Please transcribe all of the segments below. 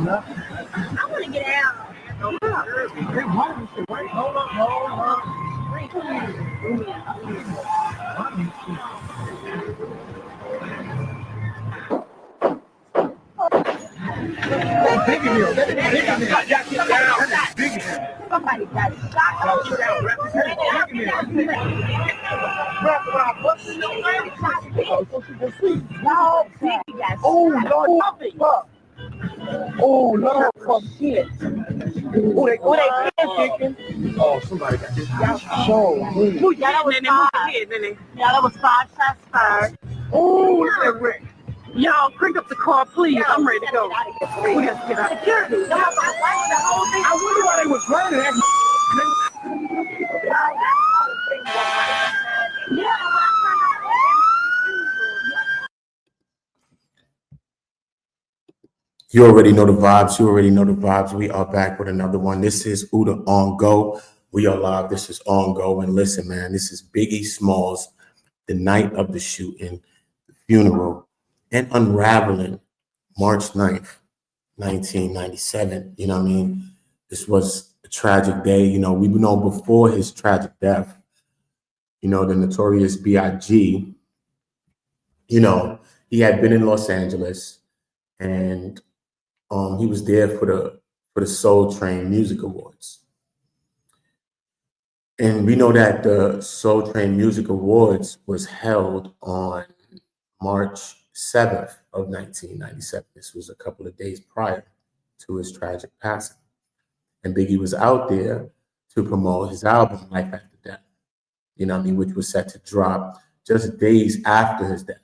I want to get out. Hold up. Somebody got shot. Oh, Lord, for shit. Who they kicking? Oh, somebody got this. That was five. That was 5 shots fired. Oh, look at that wreck. Y'all, crank up the car, please. I'm ready to go. We got to get out. Security. I wonder why they was running that. You already know the vibes. We are back with another one. This is Uda On Go. We are live. This is On Go. And listen, man, this is Biggie Smalls, the night of the shooting, the funeral, and unraveling, March 9th, 1997. You know what I mean? This was a tragic day. You know, we know before his tragic death, you know, the Notorious B.I.G, you know, he had been in Los Angeles, and he was there for the Soul Train Music Awards. And we know that the Soul Train Music Awards was held on March 7th of 1997. This was a couple of days prior to his tragic passing. And Biggie was out there to promote his album, Life After Death, you know what I mean, which was set to drop just days after his death.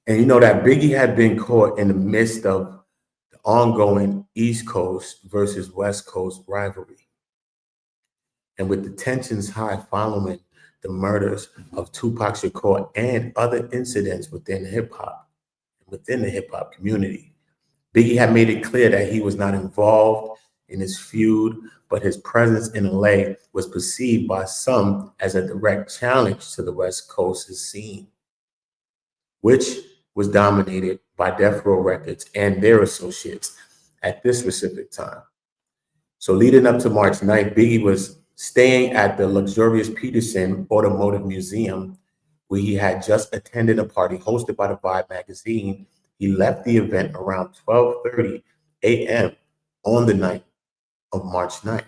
And you know that Biggie had been caught in the midst of the ongoing East Coast versus West Coast rivalry. And with the tensions high following the murders of Tupac Shakur and other incidents within the hip hop community, Biggie had made it clear that he was not involved in this feud, but his presence in LA was perceived by some as a direct challenge to the West Coast's scene, which was dominated by Death Row Records and their associates at this specific time. So leading up to March 9th, Biggie was staying at the luxurious Peterson Automotive Museum, where he had just attended a party hosted by the Vibe magazine. He left the event around 12:30 a.m. on the night of March 9th.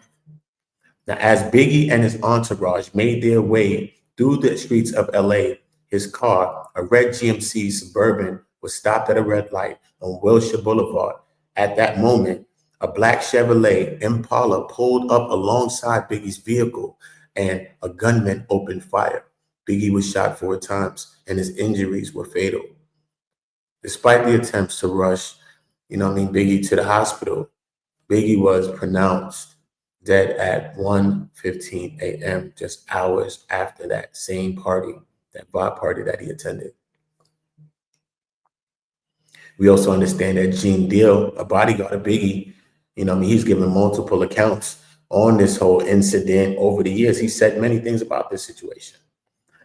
Now, as Biggie and his entourage made their way through the streets of LA, his car, a red GMC Suburban, was stopped at a red light on Wilshire Boulevard. At that moment, a black Chevrolet Impala pulled up alongside Biggie's vehicle, and a gunman opened fire. Biggie was shot 4 times, and his injuries were fatal. Despite the attempts to rush, Biggie to the hospital, Biggie was pronounced dead at 1:15 a.m., just hours after that same party, that vibe party that he attended. We also understand that Gene Deal, a bodyguard of Biggie, he's given multiple accounts on this whole incident over the years. He said many things about this situation.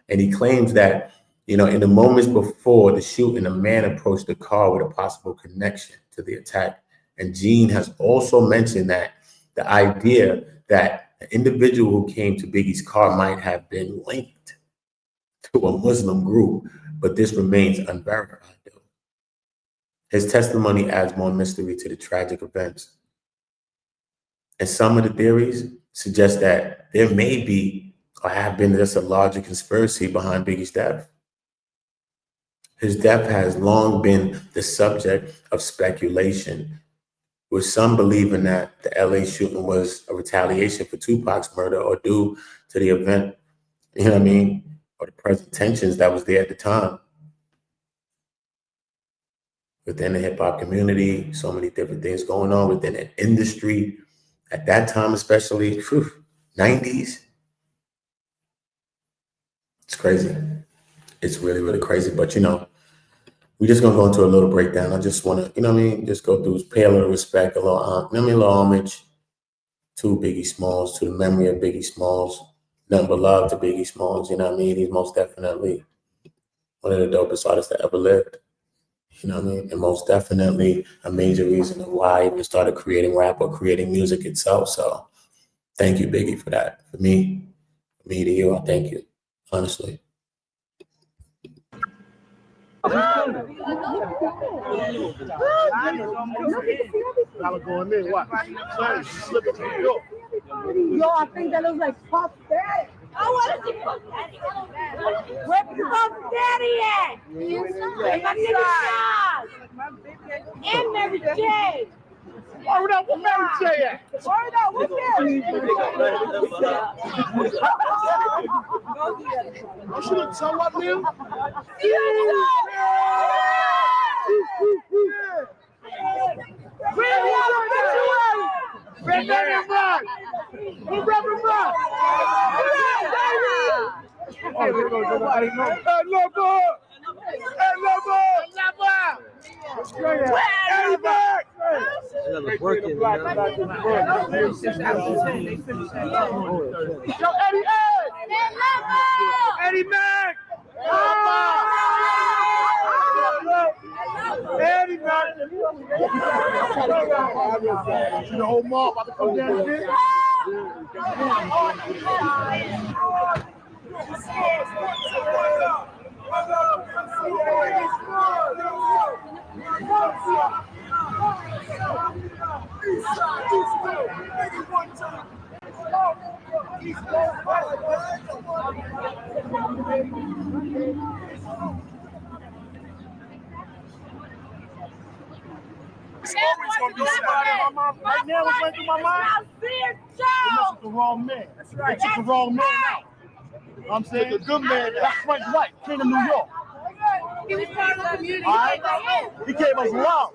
And he claims that, in the moments before the shooting, a man approached the car with a possible connection to the attack. And Gene has also mentioned that the idea that the individual who came to Biggie's car might have been linked to a Muslim group, but this remains unverified. His testimony adds more mystery to the tragic events. And some of the theories suggest that there may be or have been just a larger conspiracy behind Biggie's death. His death has long been the subject of speculation, with some believing that the LA shooting was a retaliation for Tupac's murder or due to the event, or the present tensions that was there at the time. Within the hip hop community, so many different things going on within an industry at that time, especially 90s. It's crazy. It's really, really crazy. But we're just gonna go into a little breakdown. I just wanna, you know what I mean, just go through, pay a little respect, a little, a little homage to Biggie Smalls, to the memory of Biggie Smalls. Nothing but love to Biggie Smalls, you know what I mean? He's most definitely one of the dopest artists that ever lived, you know what I mean? And most definitely a major reason of why I even started creating rap or creating music itself. So thank you, Biggie, for that. For me to you, I thank you, honestly. Going in, what? Yo, I think that looks like Puff Daddy. I want to see Puff Daddy. Where Puff Daddy at? Inside. And Mary J. Word up, where Mary J at? Word up, what's that? Oh, she didn't tell what, man? Really out of obituary! Reverend Rock! Reverend Rock! Hey, lover! Hey, lover! Hey, back! Working, Yo, Eddie Egg! Eddie Mac! Eddie Mac! See the whole mob about to come down here? Right now, what's going through my mind? They messed with the wrong man. That's right. They took the wrong man out. You know what I'm saying? The good man, that's Frank White, King of New York. He was part of the community. All right? He gave us love.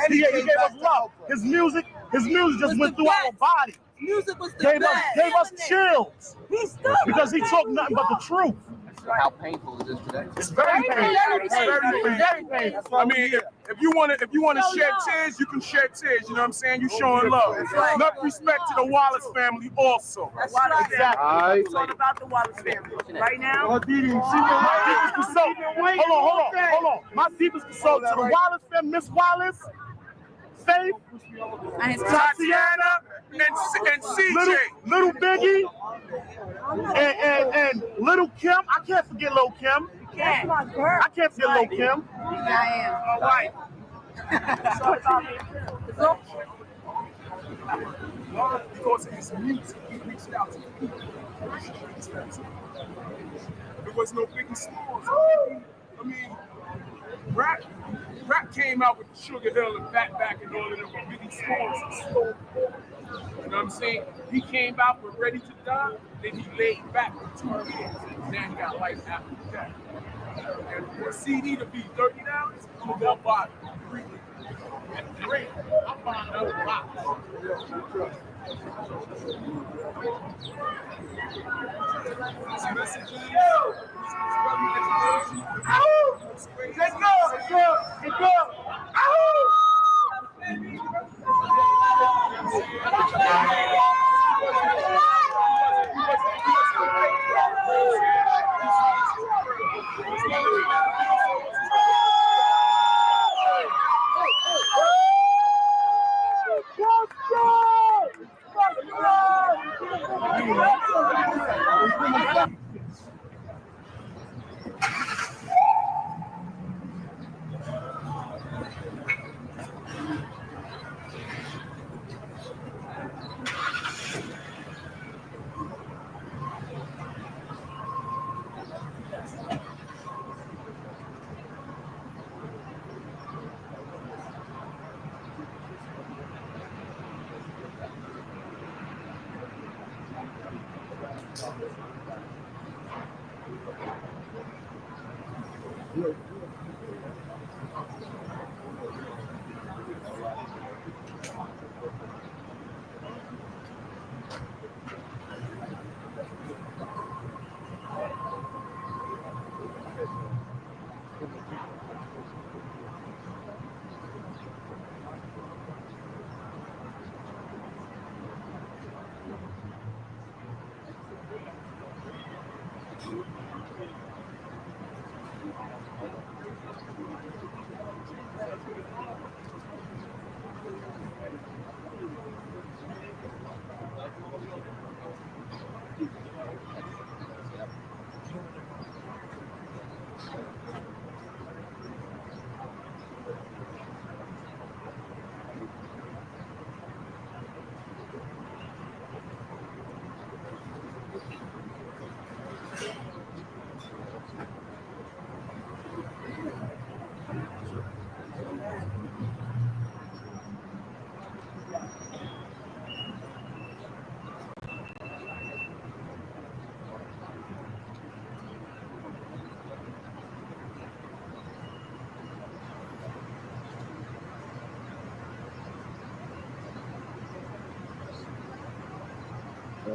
He gave us love. His music just went through our body. Music was the best. Gave us chills. Because he talked nothing but the truth. How painful is this today? It's very painful. It's very painful. I mean, if you want to shed tears, you can shed tears. You know what I'm saying? You showing love. Enough respect to the Wallace family also. That's right. Exactly. It's all about the Wallace family. Right now. Hold on. My deepest consult to the Wallace family, Miss Wallace, Faith, And his Tatiana and CJ. Little Biggie, and Little Kim. I can't forget Little Kim. That's my girl. I can't forget Little Kim. I All right. Because of his music, he reached out to people. There was no Biggie Smalls. I mean, rap came out with Sugar Hill and Back and all of them, but Biggie Smalls is so important. You know what I'm saying? He came out with Ready to Die, then he laid back for 2 years. Now he got life after that. And for a CD to be $30, I'm gonna go buy it. That's great. I'm buying another box. Let's go.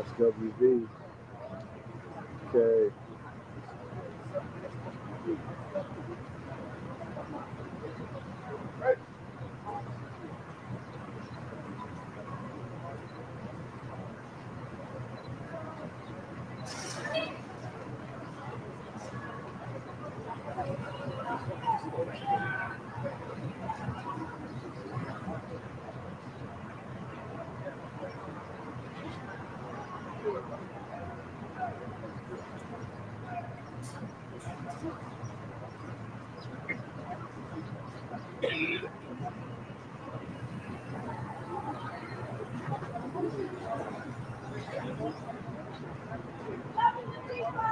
SWV. Okay.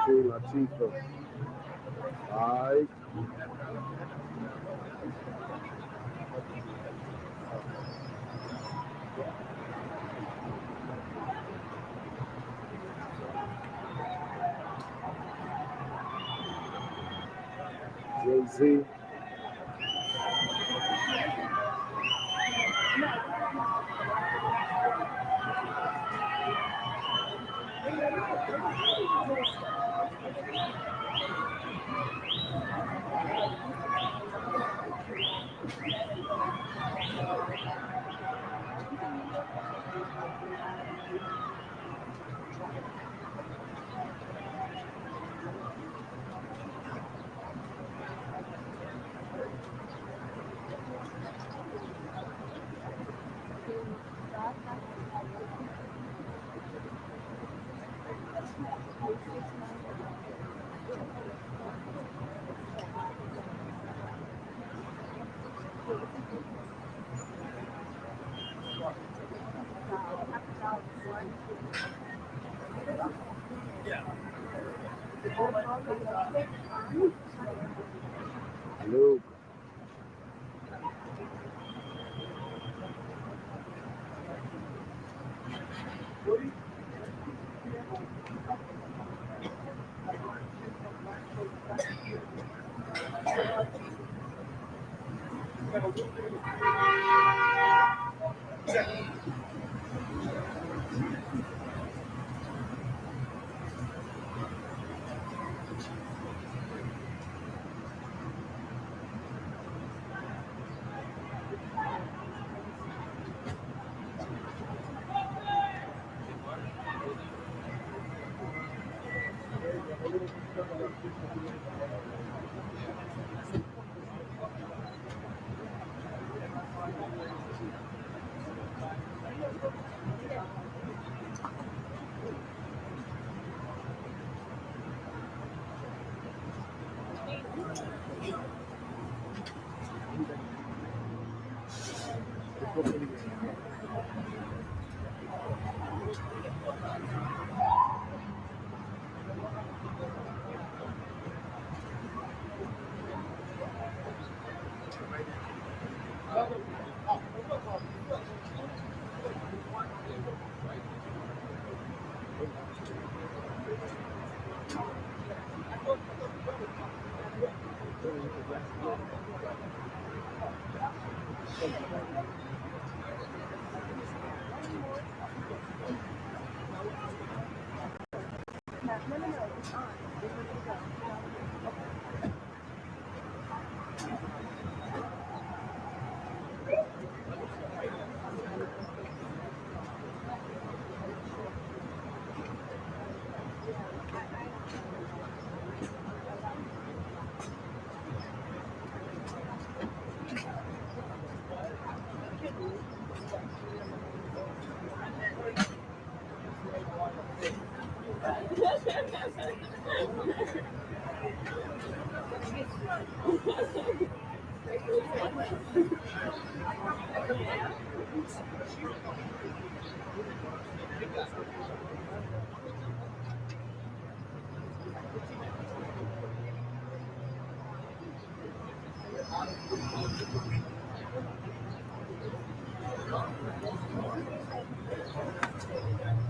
Queen Latifah. All right. Jay-Z. Luke.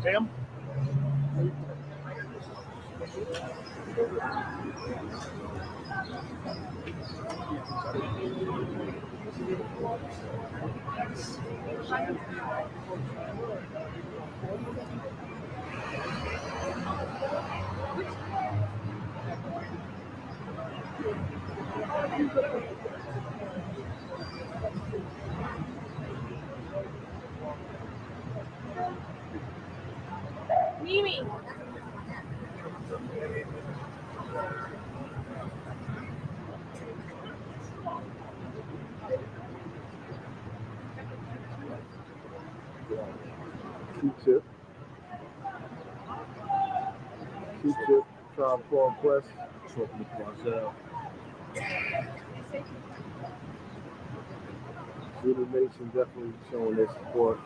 Tim? Mimi. Q-Tip. Q-Tip, Tribe Called Quest. Talking to myself. Judah Nation definitely showing their support.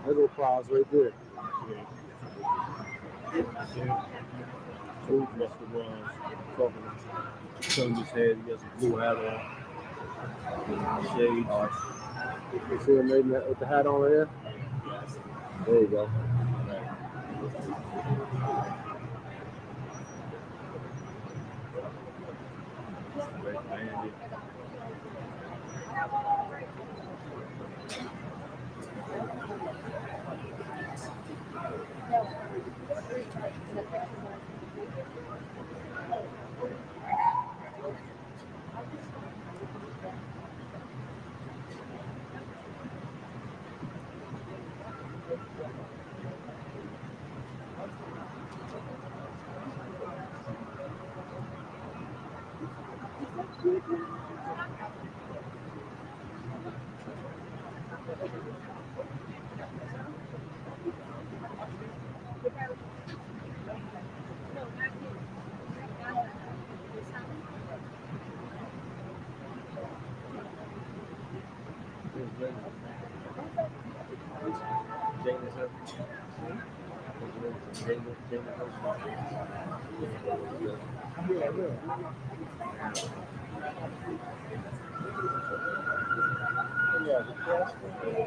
There go Plies right there. Who must have was talking to turned his head, he has a blue hat on. Shades. You see him with the hat on right here? There you go. Red bandit.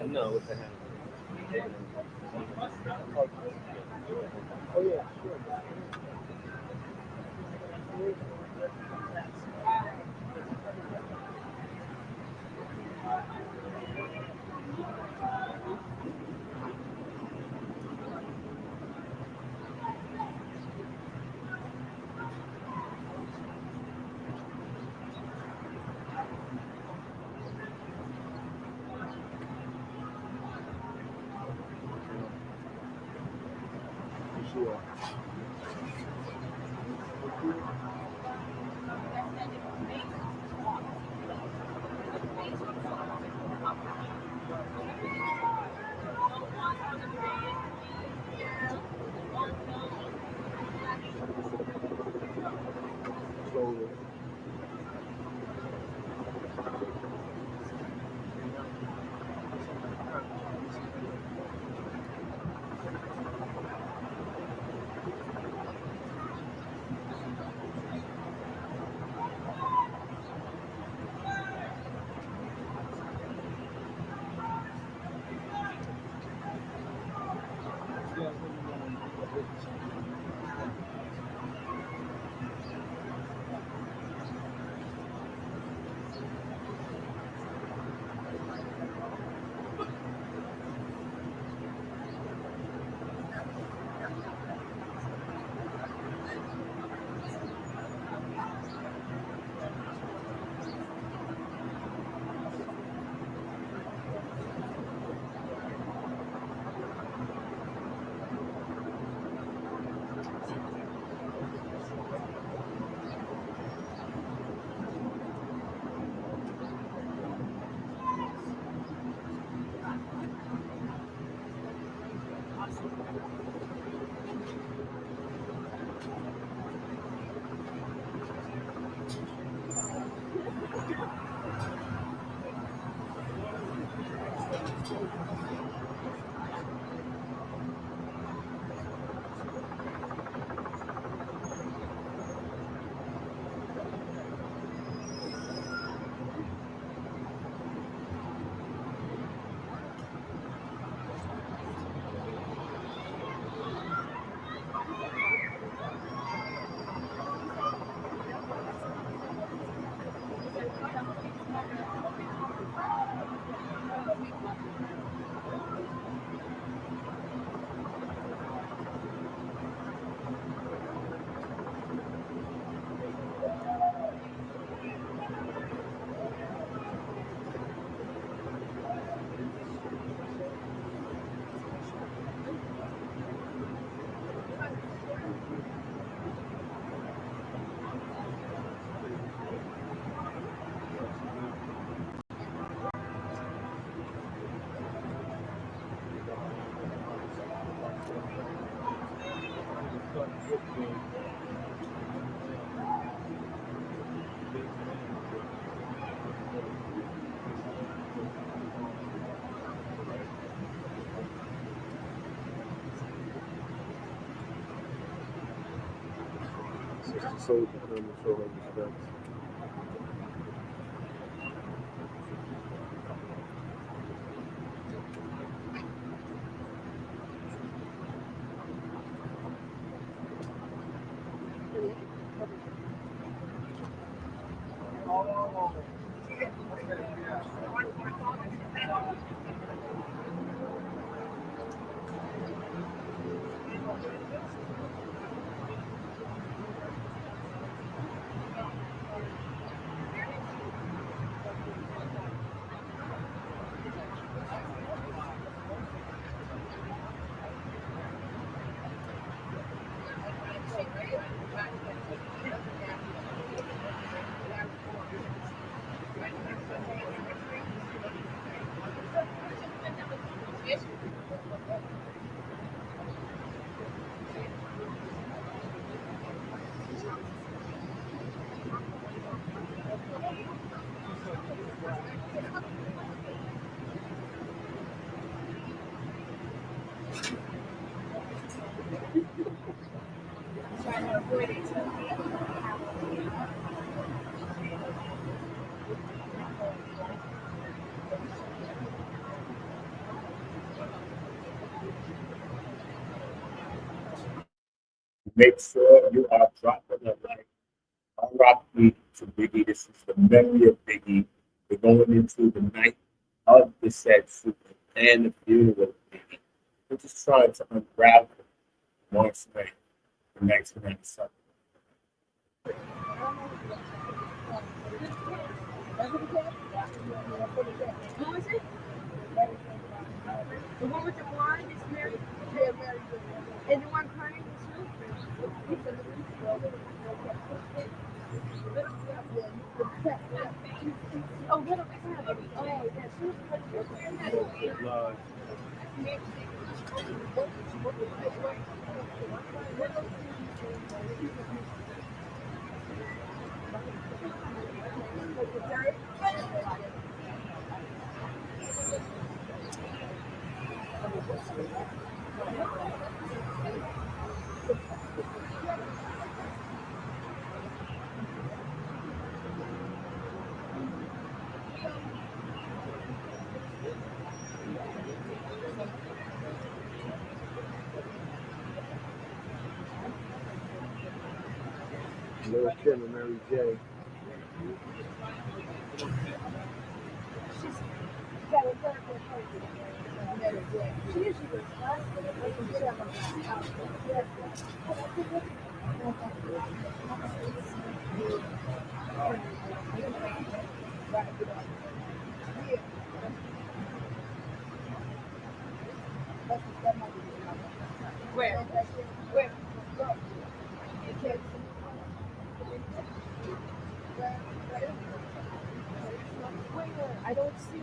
No, with the hand. Oh yeah, sure. Sure. Slowly. Sister Soldier come and show her respects. Make sure you are dropping a like. RIP to Biggie. This is the memory of Biggie. We're going into the night of the said super and the funeral of Biggie. We're just trying to unravel March 9th, the 1997. Who is it? The one with the blonde is married? Yeah, married. And the one crying is who? Oh, little crab. Oh, yeah, she was pretty. Lodge. Lil Kim and Mary J. Where? Where? I don't see.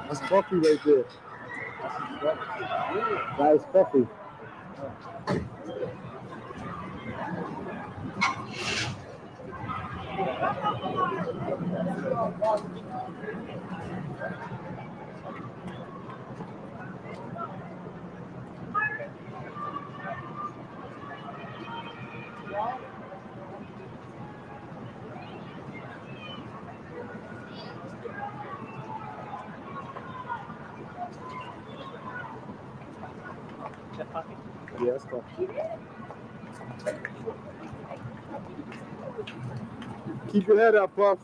That's Puffy right there. That is Puffy. Yeah, that's Puffy. Keep your head up, Puff.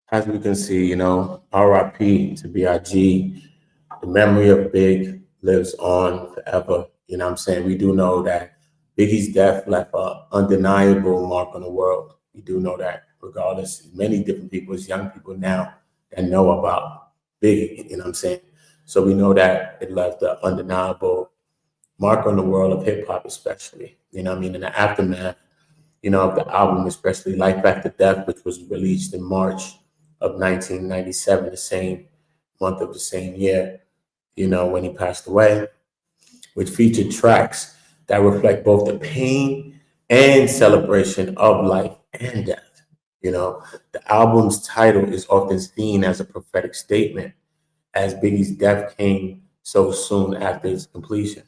As we can see, RIP to B.I.G. The memory of Big lives on forever. You know what I'm saying? We do know that Biggie's death left an undeniable mark on the world. We do know that, regardless, many different people, as young people now, that know about Biggie, you know what I'm saying? So we know that it left an undeniable mark on the world of hip hop, especially. You know what I mean? In the aftermath, of the album, especially Life After Death, which was released in March of 1997, the same month of the same year, when he passed away, which featured tracks that reflect both the pain and celebration of life and death. The album's title is often seen as a prophetic statement, as Biggie's death came so soon after its completion.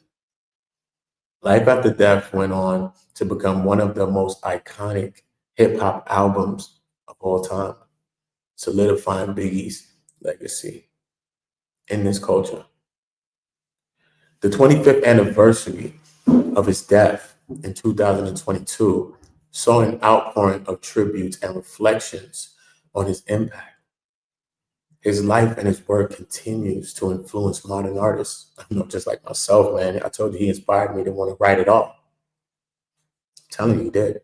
Life After Death went on to become one of the most iconic hip hop albums of all time, solidifying Biggie's legacy in this culture. The 25th anniversary of his death in 2022 saw an outpouring of tributes and reflections on his impact. His life and his work continues to influence modern artists. Just like myself, man. I told you he inspired me to want to write it all. I'm telling you, he did.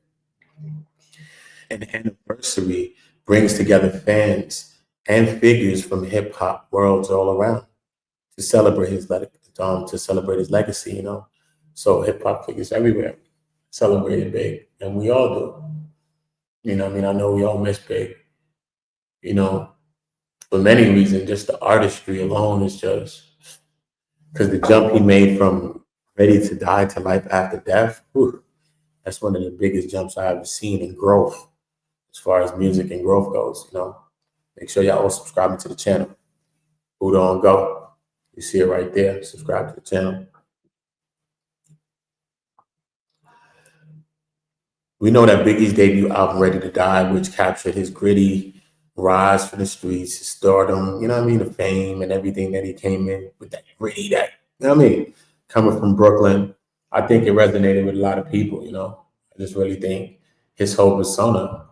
An anniversary brings together fans and figures from hip hop worlds all around to celebrate to celebrate his legacy, you know. So hip hop figures everywhere celebrated Big, and we all do. You know, what I mean, I know we all miss Big. You know, for many reasons, just the artistry alone is just because the jump he made from Ready to Die to Life After Death. Whew, that's one of the biggest jumps I've ever seen in growth as far as music and growth goes. You know, make sure y'all all subscribing to the channel. Buddha on Go. You see it right there. Subscribe to the channel. We know that Biggie's debut album, Ready to Die, which captured his gritty rise from the streets, his stardom, you know what I mean, the fame and everything that he came in with, that gritty, that, you know what I mean, coming from Brooklyn. I think it resonated with a lot of people, you know. I just really think his whole persona,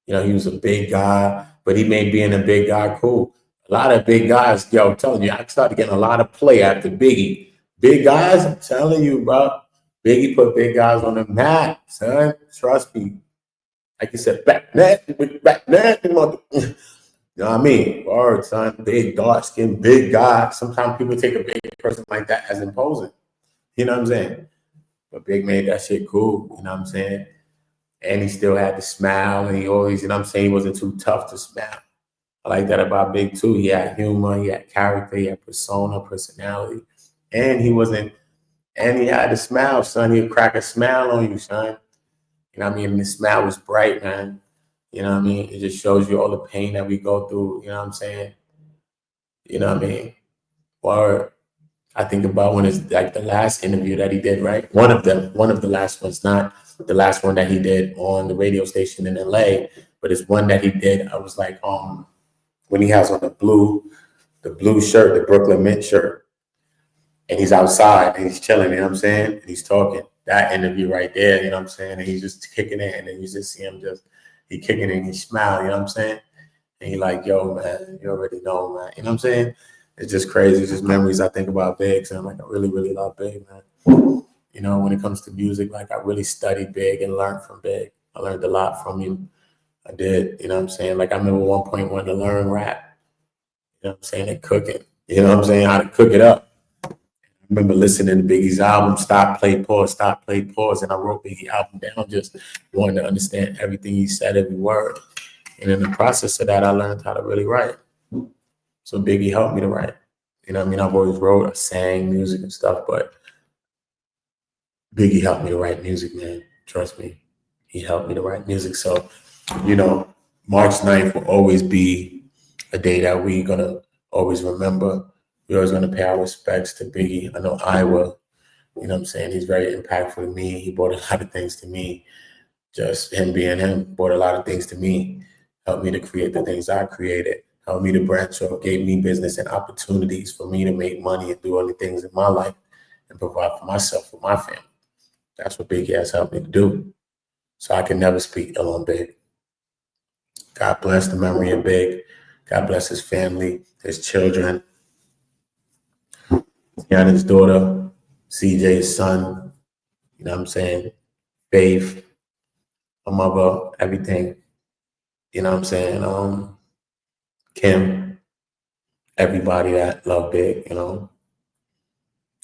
you know, he was a big guy, but he made being a big guy cool. A lot of big guys, yo, I'm telling you, I started getting a lot of play after Biggie. Big guys, I'm telling you, bro. Biggie put big guys on the map, son. Trust me. Like you said, back nasty, mother. You know what I mean? Word, son. Big, dark skinned, big guy. Sometimes people take a big person like that as imposing. You know what I'm saying? But Big made that shit cool. You know what I'm saying? And he still had the smile, and he always, you know what I'm saying? He wasn't too tough to smile. I like that about Big too. He had humor, he had character, he had persona, personality, and he wasn't. And he had a smile, son. He'd crack a smile on you, son. You know what I mean? And the smile was bright, man. You know what I mean? It just shows you all the pain that we go through. You know what I'm saying? You know what I mean? Or I think about when it's like the last interview that he did, right? One of the last ones, not the last one that he did on the radio station in LA, but it's one that he did. I was like, when he has on the blue shirt, the Brooklyn Mint shirt. And he's outside and he's chilling, you know what I'm saying? And he's talking. That interview right there, you know what I'm saying? And he's just kicking it, and then you just see him he kicking it and he smile, you know what I'm saying? And he like, yo, man, you already know, man. You know what I'm saying? It's just crazy. It's just memories I think about Big. So I'm like, I really, really love Big, man. You know, when it comes to music, like I really studied Big and learned from Big. I learned a lot from him. I did, you know what I'm saying? Like I remember one point wanting to learn rap, you know what I'm saying, and cooking. You know what I'm saying? How to cook it up. I remember listening to Biggie's album, Stop, Play, Pause, Stop, Play, Pause, and I wrote Biggie's album down, just wanting to understand everything he said, every word. And in the process of that, I learned how to really write. So Biggie helped me to write. You know what I mean? I've always wrote, I sang music and stuff, but Biggie helped me to write music, man. Trust me. He helped me to write music. So, you know, March 9th will always be a day that we're going to always remember. We're always going to pay our respects to Biggie. I know I will. You know what I'm saying? He's very impactful to me. He brought a lot of things to me. Just him being him brought a lot of things to me. Helped me to create the things I created. Helped me to branch off, gave me business and opportunities for me to make money and do other things in my life and provide for myself, for my family. That's what Biggie has helped me to do. So I can never speak ill on Big. God bless the memory of Big. God bless his family, his children, Tiana's daughter, CJ's son, you know what I'm saying? Faith, my mother, everything. You know what I'm saying? Kim, everybody that love Big, you know.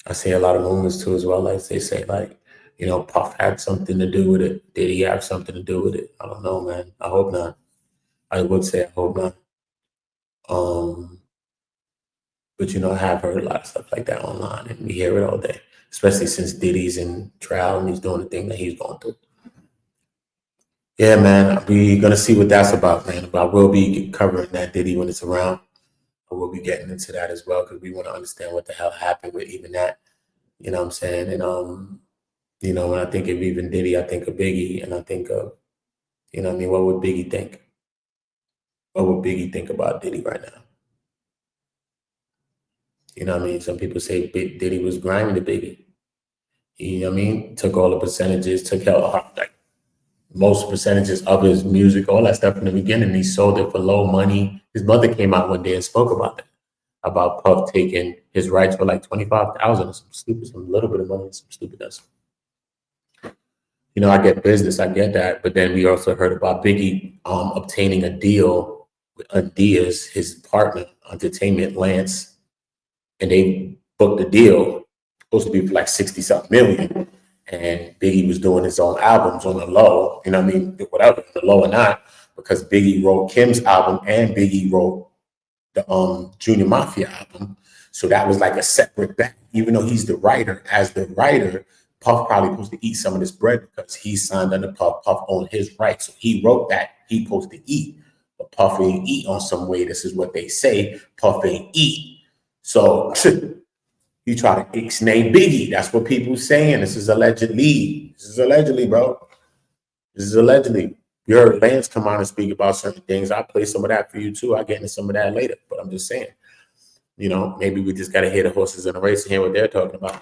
I see a lot of rumors too as well. Like they say, like, you know, Puff had something to do with it. Did he have something to do with it? I don't know, man. I hope not. I would say I hope not. But you know, I have heard a lot of stuff like that online, and we hear it all day, especially since Diddy's in trial and he's doing the thing that he's going through. Yeah, man, we're gonna see what that's about, man. But I will be covering that Diddy when it's around. I will be getting into that as well because we want to understand what the hell happened with even that. You know what I'm saying? And you know, when I think of even Diddy, I think of Biggie, and I think of, you know what I mean, what would Biggie think? What would Biggie think about Diddy right now? You know what I mean? Some people say Diddy was grinding to Biggie. You know what I mean? Took all the percentages, took out like most percentages of his music, all that stuff in the beginning. He sold it for low money. His mother came out one day and spoke about that, about Puff taking his rights for like $25,000 or some little bit of money, some stupidness. you know, I get business, I get that. But then we also heard about Biggie obtaining a deal with Diaz, his partner, entertainment, Lance, and they booked the deal, supposed to be for like 60-something million. And Biggie was doing his own albums on the low, you know what I mean? Whatever, the low or not, because Biggie wrote Kim's album and Biggie wrote the Junior Mafia album. So that was like a separate bag. Even though he's the writer, as the writer, Puff probably supposed to eat some of this bread because he signed under Puff. Puff owned his rights. So he wrote that he supposed to eat. But Puff ain't eat on some way. This is what they say. Puff ain't eat. So you try to ixnay Biggie. That's what people saying. This is allegedly. This is allegedly, bro. This is allegedly. You heard Lance come on and speak about certain things. I'll play some of that for you too. I'll get into some of that later. But I'm just saying, you know, maybe we just got to hear the horses in the race and hear what they're talking about.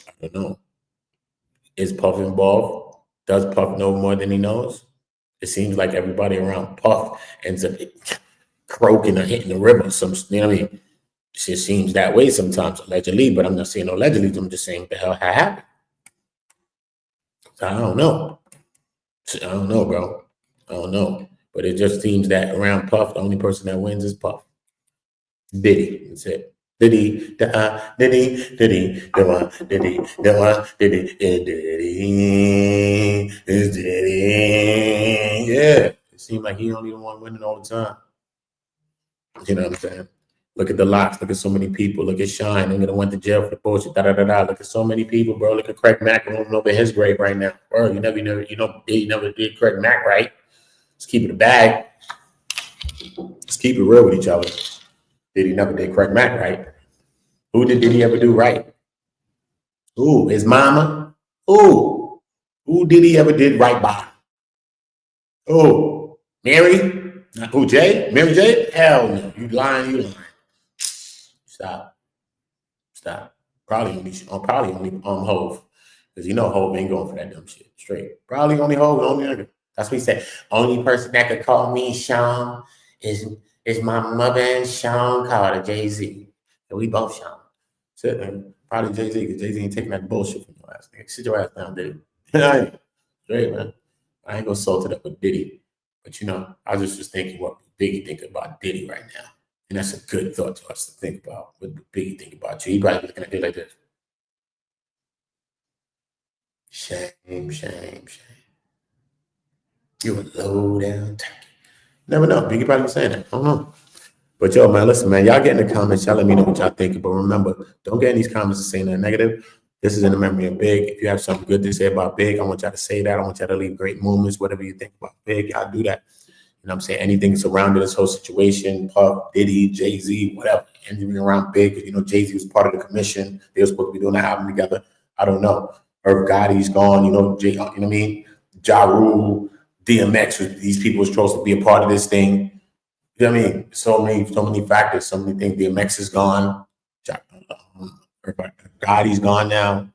I don't know. Is Puff involved? Does Puff know more than he knows? It seems like everybody around Puff ends up croaking or hitting the river. You know what I mean? It just seems that way sometimes, allegedly, but I'm not saying allegedly. I'm just saying what the hell happened. So I don't know. I don't know, bro. I don't know. But it just seems that around Puff, the only person that wins is Puff. Diddy. That's it. Diddy, Diddy, Diddy, Diddy, is Diddy. Yeah. It seems like he only the one winning all the time. You know what I'm saying? Look at the locks. Look at so many people. Look at Shine. I'm gonna went to jail for the bullshit. Look at so many people, bro. Look at Craig Mack rolling over his grave right now. Bro, you never did Craig Mack right. Let's keep it a bag. Let's keep it real with each other. Did he never did Craig Mack right? Who did he ever do right? Who? His mama? Who? Who did he ever did right by? Who? Mary? Who, Jay? Mary J? Hell no. You lying. Stop. Probably only Hove. Because you know Hove ain't going for that dumb shit. Straight. Probably only Hove, only nigga. That's what he said. Only person that could call me Sean is my mother and Sean Carter, Jay-Z. And we both Sean. So, probably Jay-Z, because Jay-Z ain't taking that bullshit from your ass. Nigga. Sit your ass down, Diddy. Straight, man. I ain't gonna salt it up with Diddy. But you know, I was just thinking what Biggie think about Diddy right now. And that's a good thought to us to think about. What Biggie think about you? He probably looking at you like this. Shame. You a low down turkey. Never know. Biggie probably saying that. I don't know. But yo, man, listen, man, y'all get in the comments. Y'all let me know what y'all think. But remember, don't get in these comments and say nothing negative. This is in the memory of Big. If you have something good to say about Big, I want y'all to say that. I want y'all to leave great moments. Whatever you think about Big, y'all do that. You know what I'm saying? Anything surrounding this whole situation, Puff, Diddy, Jay-Z, whatever. Anything around Big. You know, Jay-Z was part of the commission. They were supposed to be doing an album together. I don't know. Irv Gotti's gone. You know, you know what I mean? Ja Rule, DMX. These people were supposed to be a part of this thing. You know what I mean? So many factors, so many things. DMX is gone. Gotti's gone now.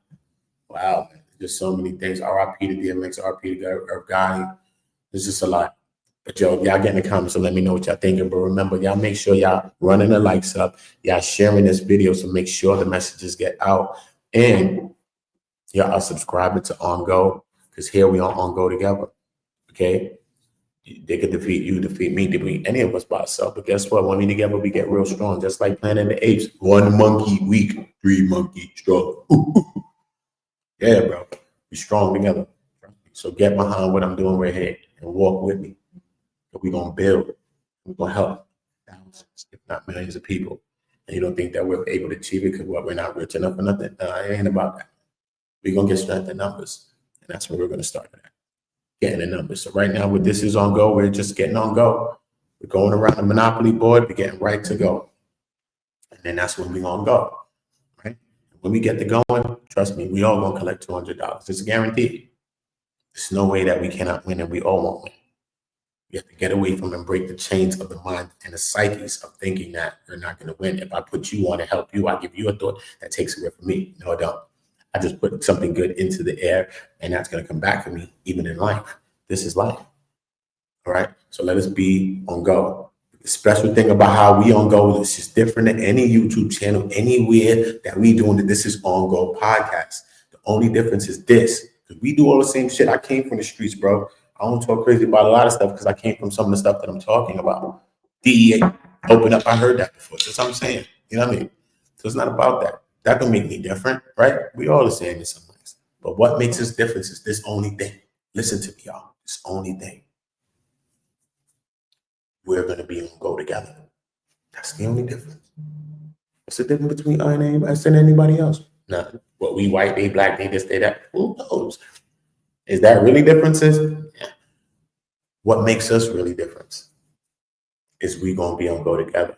Wow, man. Just so many things. R.I.P. to DMX, R.I.P. to Irv Gotti. There's just a lot. But yo, y'all get in the comments and let me know what y'all thinking. But remember, y'all make sure y'all running the likes up. Y'all sharing this video so make sure the messages get out. And y'all are subscribing to On Go, because here we are On Go together. Okay? They could defeat you, defeat me, defeat any of us by ourselves. But guess what? When we together, we get real strong. Just like Planet of the Apes. 1 monkey weak, 3 monkey strong. Yeah, bro. We strong together. So get behind what I'm doing right here and walk with me. We're going to build. We're going to help thousands, if not millions of people. And you don't think that we're able to achieve it because we're not rich enough or nothing? No, it ain't about that. We're going to get strength in numbers. And that's where we're going to start at. Getting the numbers. So right now, with This Is On Go, we're just getting on go. We're going around the Monopoly board. We're getting right to go. And then that's when we're going to go. Right? When we get to going, trust me, we all going to collect $200. It's guaranteed. There's no way that we cannot win and we all won't win. We have to get away from and break the chains of the mind and the psyches of thinking that we're not going to win. If I put you on to help you, I give you a thought that takes away from me. No, I don't. I just put something good into the air, and that's going to come back for me, even in life. This is life. All right? So let us be on go. The special thing about how we on go is just different than any YouTube channel, anywhere that we doing the This Is On Go podcast. The only difference is this. We do all the same shit. I came from the streets, bro. I don't talk crazy about a lot of stuff because I came from some of the stuff that I'm talking about. DEA, open up. I heard that before. That's what I'm saying. You know what I mean? So it's not about that. That don't make me different, right? We all the same in some ways. But what makes us different is this only thing. Listen to me, y'all. This only thing. We're going to be on go together. That's the only difference. What's the difference between us and anybody else? Nothing. What we white, they black, they this, they that. Who knows? Is that really differences? Yeah. What makes us really different is we going to be on go together.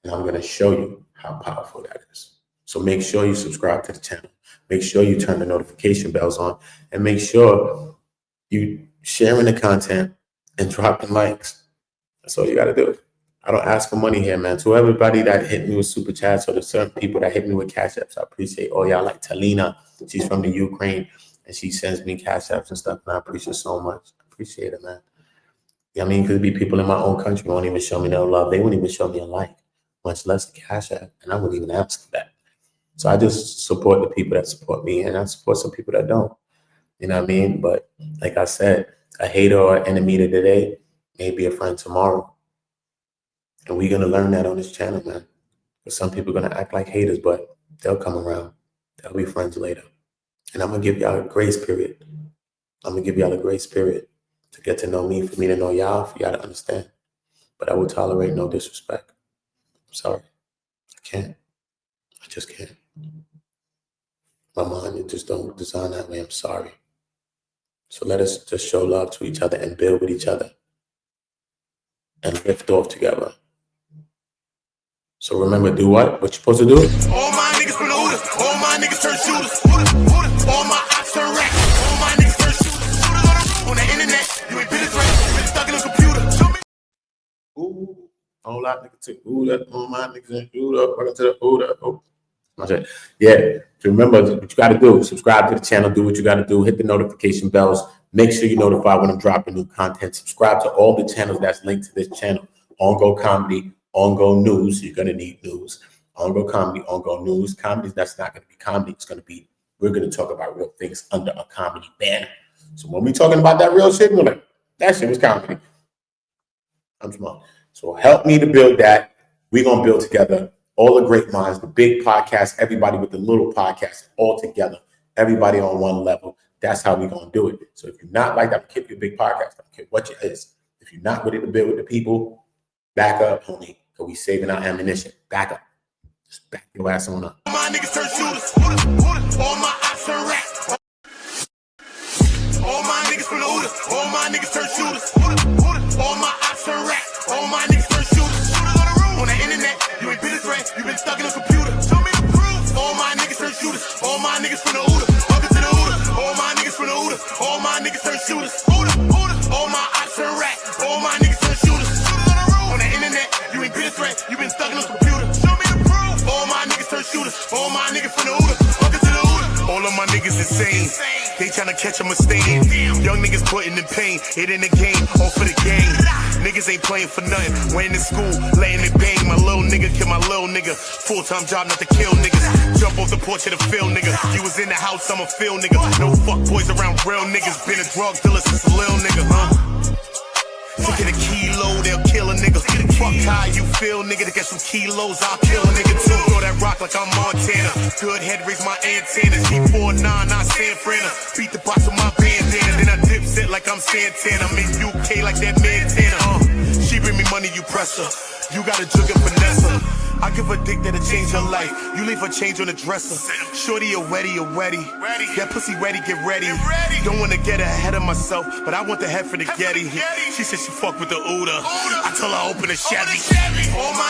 And I'm going to show you how powerful that is. So make sure you subscribe to the channel. Make sure you turn the notification bells on. And make sure you sharing the content and dropping likes. That's all you got to do. I don't ask for money here, man. To everybody that hit me with super chats or the certain people that hit me with cash apps, I appreciate all y'all. Like Talina, she's from the Ukraine, and she sends me cash apps and stuff, and I appreciate so much. I appreciate it, man. I mean, could be people in my own country who won't even show me no love. They won't even show me a like, much less a cash app, and I wouldn't even ask for that. So I just support the people that support me, and I support some people that don't. You know what I mean? But like I said, a hater or enemy today may be a friend tomorrow. And we're going to learn that on this channel, man. Because some people are going to act like haters, but they'll come around. They'll be friends later. And I'm going to give y'all a grace period. I'm going to give y'all a grace period to get to know me, for me to know y'all, for y'all to understand. But I will tolerate no disrespect. I'm sorry. I can't. I just can't. My mind, it just don't design that way. I'm sorry. So let us just show love to each other and build with each other and lift off together. So remember, do what? What you supposed to do? All my niggas from the Uda. All my niggas turn shooters. All my ops turn racks. All my niggas turn shooters. On the internet, you ain't been a threat. You been stuck in a computer. Show me. Ooh, all that niggas to Uda. All my niggas in Uda. Welcome to the Uda. Oh, yeah. So remember what you got to do. Subscribe to the channel. Do what you got to do. Hit the notification bells. Make sure you're notified when I'm dropping new content. Subscribe to all the channels that's linked to this channel. On Go Comedy. On Go News, you're gonna need news. On Go Comedy, On Go News. Comedy, that's not gonna be comedy. It's gonna be, we're gonna talk about real things under a comedy banner. So when we talking about that real shit, we're like, that shit was comedy. I'm smart. So help me to build that. We're gonna build together all the great minds, the big podcast, everybody with the little podcast, all together. Everybody on one level. That's how we're gonna do it. So if you're not like that, keep your big podcast. I don't care what it is. If you're not ready to build with the people, back up, homie. Cause we saving our ammunition. Back up. Just back your ass on up. All my niggas turn shooters. All my ops turn racks. All my niggas from the Uda. All my niggas turn shooters. All my ops turn racks. All my niggas turn shooters. On the internet, you ain't been a threat. You been stuck in a computer. Show me the proof. All my niggas turn shooters. All my niggas from the Uda. Welcome to the Uda. All my niggas from the Uda. All my niggas turn shooters. All my ops turn racks. All my niggas turn shooters. On the internet, you ain't been a threat. You been stuck in a computer. Show me the proof. All my niggas turn shooters. All my niggas from the Uda. Welcome to the Uda. All of my niggas insane. They tryna catch a mistake. Young niggas putting in pain. It in the game, all for the game. Niggas ain't playing for nothing. Went in school, laying it bang. My little nigga kill my little nigga. Full-time job not to kill niggas. Jump off the porch of the field, nigga. You was in the house, I'm a field nigga. No fuck boys around real niggas. Been a drug dealer since a little nigga, huh? Sick of the kilo, they'll kill a nigga. Fuck how you feel, nigga. To get some kilos, I'll kill a nigga too. Throw that rock like I'm Montana. Good head, raise my antennas. G49, not San Fran. Beat the box with my bandana. Then I dip set like I'm Santana. I'm in UK like that Montana. She bring me money, you press her. You got a jug and finesse her. I give a dick that'll change her life. You leave her change on the dresser. Shorty a wetty, a wetty. That pussy ready, get ready. Don't wanna get ahead of myself, but I want the head for the Getty. She said she fuck with the Uda. I tell her open a Chevy. All my